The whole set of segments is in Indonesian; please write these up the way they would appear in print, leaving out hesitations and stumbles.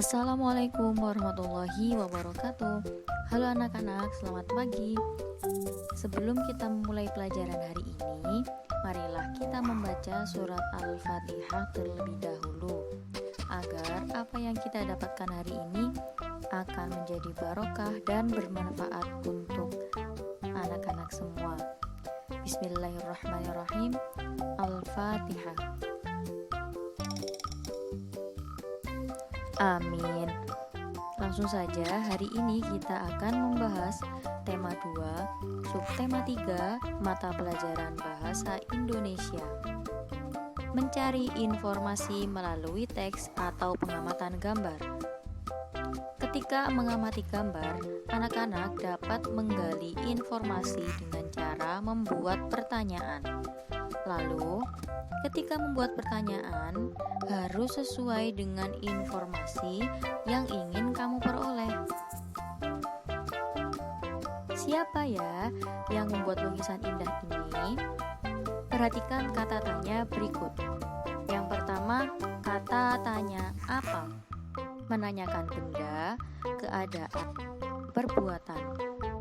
Assalamualaikum warahmatullahi wabarakatuh. Halo anak-anak, selamat pagi. Sebelum kita memulai pelajaran hari ini, marilah kita membaca surat Al-Fatihah terlebih dahulu, agar apa yang kita dapatkan hari ini akan menjadi barokah dan bermanfaat untuk anak-anak semua. Bismillahirrahmanirrahim. Al-Fatihah. Amin. Langsung saja, hari ini kita akan membahas tema 2, subtema 3, mata pelajaran bahasa Indonesia. Mencari informasi melalui teks atau pengamatan gambar. Ketika mengamati gambar, anak-anak dapat menggali informasi dengan cara membuat pertanyaan. Lalu, ketika membuat pertanyaan, harus sesuai dengan informasi yang ingin kamu peroleh. Siapa ya yang membuat lukisan indah ini? Perhatikan kata tanya berikut. Yang pertama, kata tanya apa? Menanyakan benda, keadaan, perbuatan.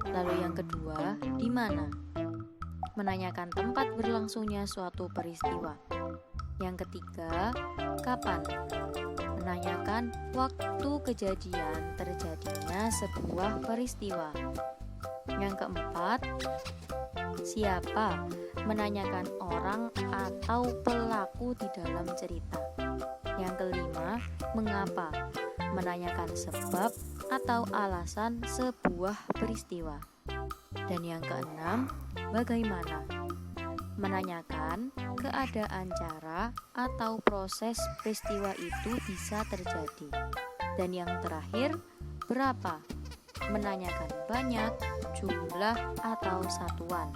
Lalu yang kedua, di mana? Menanyakan tempat berlangsungnya suatu peristiwa. Yang ketiga, kapan? Menanyakan waktu kejadian terjadinya sebuah peristiwa. Yang keempat, siapa? Menanyakan orang atau pelaku di dalam cerita. Yang kelima, mengapa? Menanyakan sebab atau alasan sebuah peristiwa. Dan yang keenam, bagaimana? Menanyakan keadaan cara atau proses peristiwa itu bisa terjadi. Dan yang terakhir, berapa? Menanyakan banyak, jumlah, atau satuan.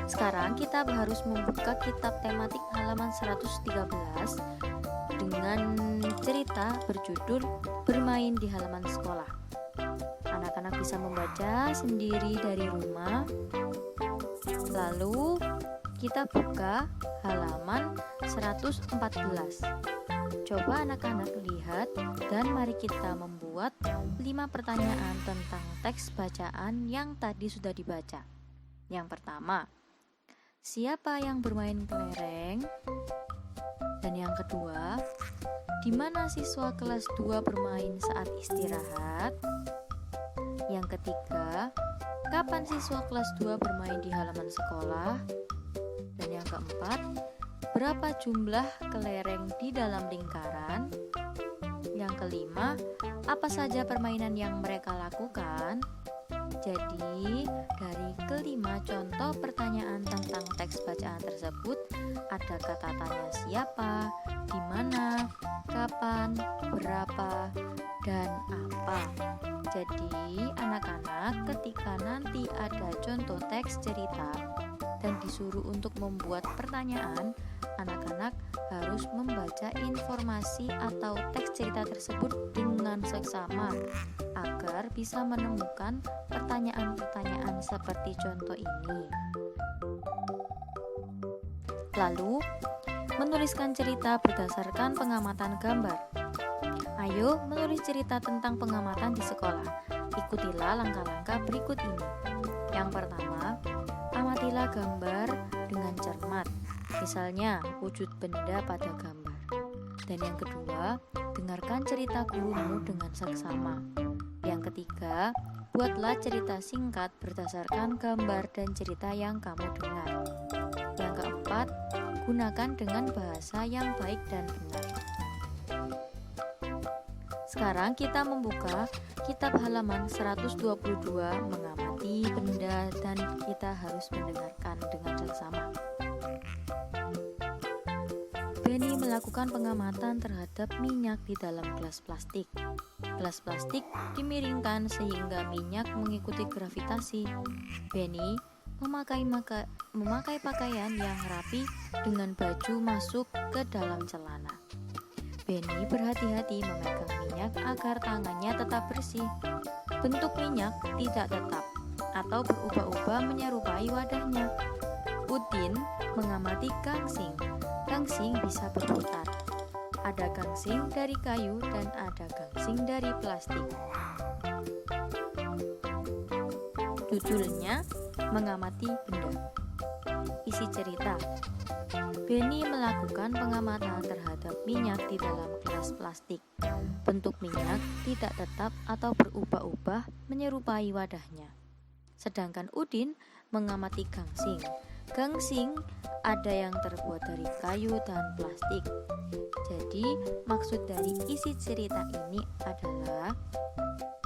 Sekarang kita harus membuka kitab tematik halaman 113 dengan cerita berjudul Bermain di Halaman Sekolah. Anak-anak bisa membaca sendiri dari rumah. Lalu kita buka halaman 114. Coba anak-anak lihat dan mari kita membuat 5 pertanyaan tentang teks bacaan yang tadi sudah dibaca. Yang pertama, siapa yang bermain kelereng? Dan yang kedua, di mana siswa kelas 2 bermain saat istirahat? Yang ketiga, kapan siswa kelas 2 bermain di halaman sekolah? Dan yang keempat, berapa jumlah kelereng di dalam lingkaran? Yang kelima, apa saja permainan yang mereka lakukan? Jadi, dari kelima contoh pertanyaan tentang teks bacaan tersebut, ada kata tanya siapa, di mana, kapan, berapa, dan apa. Jadi, anak-anak ketika nanti ada contoh teks cerita dan disuruh untuk membuat pertanyaan, anak-anak harus membaca informasi atau teks cerita tersebut dengan seksama agar bisa menemukan pertanyaan-pertanyaan seperti contoh ini. Lalu, menuliskan cerita berdasarkan pengamatan gambar. Ayo menulis cerita tentang pengamatan di sekolah. Ikutilah langkah-langkah berikut ini. Yang pertama, amatilah gambar dengan cermat. Misalnya, wujud benda pada gambar. Dan yang kedua, dengarkan cerita gurumu dengan seksama. Yang ketiga, buatlah cerita singkat berdasarkan gambar dan cerita yang kamu dengar. Yang keempat, gunakan dengan bahasa yang baik dan benar. Sekarang kita membuka kitab halaman 122 mengamati benda dan kita harus mendengarkan dengan seksama. Benny melakukan pengamatan terhadap minyak di dalam gelas plastik. Gelas plastik dimiringkan sehingga minyak mengikuti gravitasi. Benny memakai pakaian yang rapi dengan baju masuk ke dalam celana. Benny berhati-hati memegang minyak agar tangannya tetap bersih. Bentuk minyak tidak tetap atau berubah-ubah menyerupai wadahnya. Udin mengamati gangsing. Gangsing bisa berputar. Ada gangsing dari kayu dan ada gangsing dari plastik. Judulnya mengamati benda. Isi cerita: Benny melakukan pengamatan terhadap minyak di dalam gelas plastik. Bentuk minyak tidak tetap atau berubah-ubah menyerupai wadahnya. Sedangkan Udin mengamati gangsing. Gangsing ada yang terbuat dari kayu dan plastik. Jadi, maksud dari isi cerita ini adalah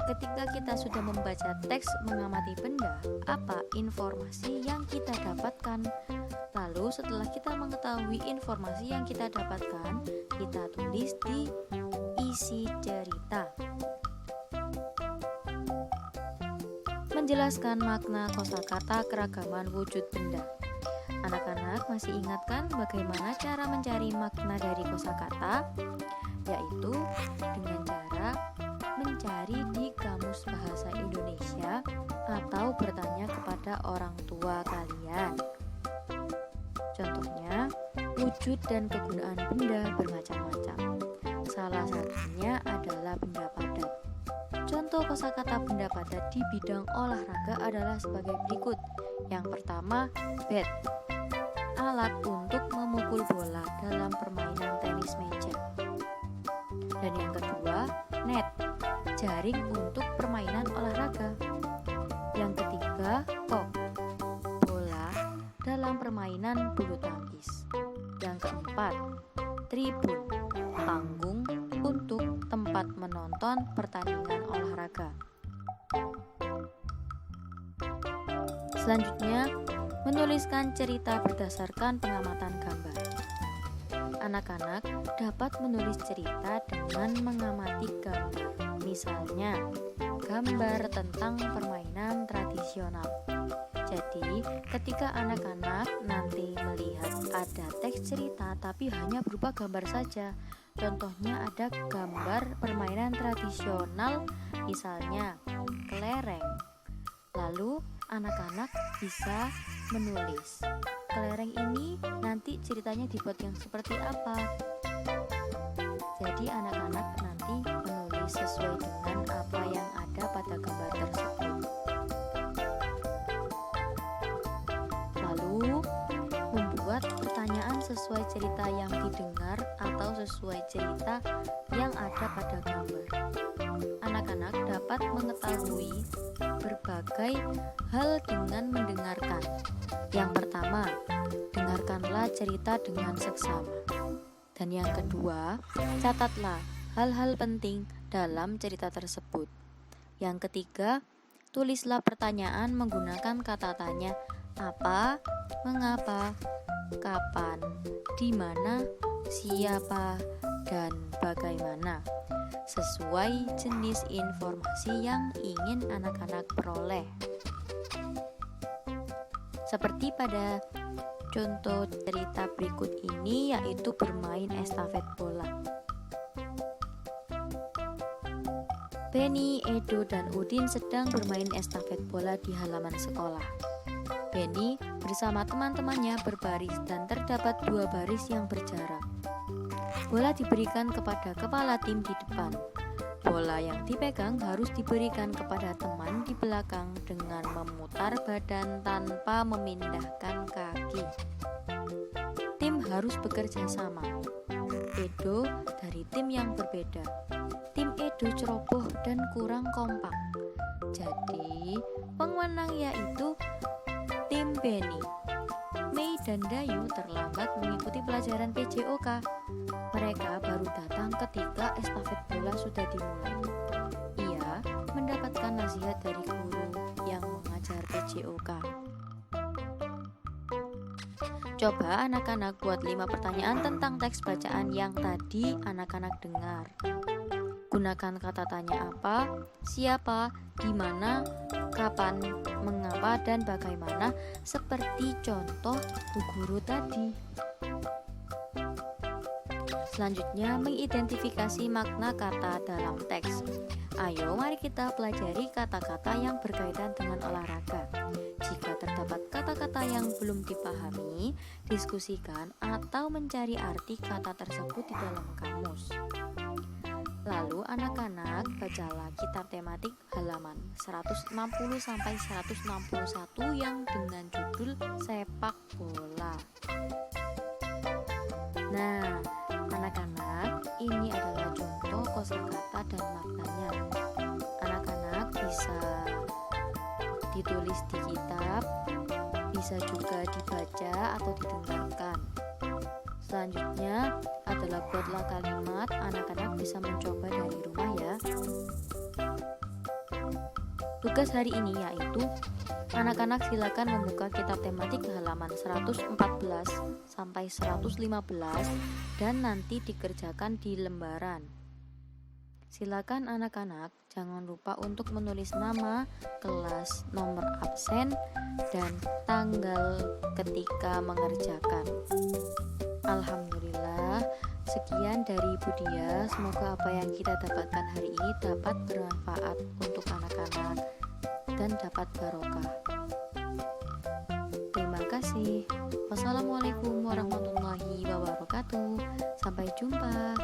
ketika kita sudah membaca teks mengamati benda, apa informasi yang kita dapatkan? Lalu setelah kita mengetahui informasi yang kita dapatkan, kita tulis di isi cerita. Menjelaskan makna kosakata keragaman wujud benda. Anak-anak masih ingat kan bagaimana cara mencari makna dari kosakata? Yaitu dengan cara mencari di Kamus Bahasa Indonesia atau bertanya kepada orang tua kalian. Contohnya, wujud dan kegunaan benda bermacam-macam. Salah satunya adalah benda padat. Contoh kosakata benda padat di bidang olahraga adalah sebagai berikut. Yang pertama, bat, alat untuk memukul bola dalam permainan tenis meja. Dan yang kedua, net, jaring untuk permainan olahraga. Yang ketiga, kok, bola dalam permainan bulu tangkis. Yang keempat, tribun, panggung untuk tempat menonton pertandingan olahraga. Selanjutnya, menuliskan cerita berdasarkan pengamatan gambar. Anak-anak dapat menulis cerita dengan mengamati gambar. Misalnya, gambar tentang permainan tradisional. Jadi, ketika anak-anak nanti melihat ada teks cerita tapi hanya berupa gambar saja. Contohnya ada gambar permainan tradisional, misalnya kelereng. Lalu, anak-anak bisa menulis kelereng ini nanti ceritanya dibuat yang seperti apa. Jadi anak-anak nanti menulis sesuai dengan apa yang ada pada gambar tersebut. Lalu membuat pertanyaan sesuai cerita yang didengar atau sesuai cerita yang ada pada gambar. Anak-anak dapat mengetahui berbagai hal dengan mendengarkan. Yang pertama, dengarkanlah cerita dengan seksama. Dan yang kedua, catatlah hal-hal penting dalam cerita tersebut. Yang ketiga, tulislah pertanyaan menggunakan kata tanya apa, mengapa, kapan, di mana, siapa, dan bagaimana, sesuai jenis informasi yang ingin anak-anak peroleh. Seperti pada contoh cerita berikut ini, yaitu bermain estafet bola. Benny, Edo, dan Udin sedang bermain estafet bola di halaman sekolah. Benny bersama teman-temannya berbaris dan terdapat 2 baris yang berjarak. Bola diberikan kepada kepala tim di depan. Bola yang dipegang harus diberikan kepada teman di belakang dengan memutar badan tanpa memindahkan kaki. Tim harus bekerja sama. Edo dari tim yang berbeda. Tim Edo ceroboh dan kurang kompak. Jadi, pemenang yaitu tim Benny. Mei dan Dayu terlambat mengikuti pelajaran PJOK. Mereka baru datang ketika estafet bola sudah dimulai. Ia mendapatkan nasihat dari guru yang mengajar PJOK. Coba anak-anak buat 5 pertanyaan tentang teks bacaan yang tadi anak-anak dengar. Gunakan kata tanya apa, siapa, di mana, kapan, mengapa, dan bagaimana seperti contoh Bu Guru tadi. Selanjutnya, mengidentifikasi makna kata dalam teks. Ayo, mari kita pelajari kata-kata yang berkaitan dengan olahraga. Jika terdapat kata-kata yang belum dipahami, diskusikan atau mencari arti kata tersebut di dalam kamus. Lalu anak-anak bacalah kitab tematik halaman 160 sampai 161 yang dengan judul Sepak Bola. Nah, anak-anak, ini adalah contoh kosakata dan maknanya. Anak-anak bisa ditulis di kitab, bisa juga dibaca atau didengarkan. Selanjutnya adalah buatlah kalimat, anak-anak bisa mencoba dari rumah ya. Tugas hari ini yaitu anak-anak silakan membuka kitab tematik halaman 114 sampai 115 dan nanti dikerjakan di lembaran. Silakan anak-anak jangan lupa untuk menulis nama, kelas, nomor absen, dan tanggal ketika mengerjakan. Alhamdulillah, sekian dari Ibu Dia. Semoga apa yang kita dapatkan hari ini dapat bermanfaat untuk anak-anak dan dapat barokah. Terima kasih. Wassalamualaikum warahmatullahi wabarakatuh. Sampai jumpa.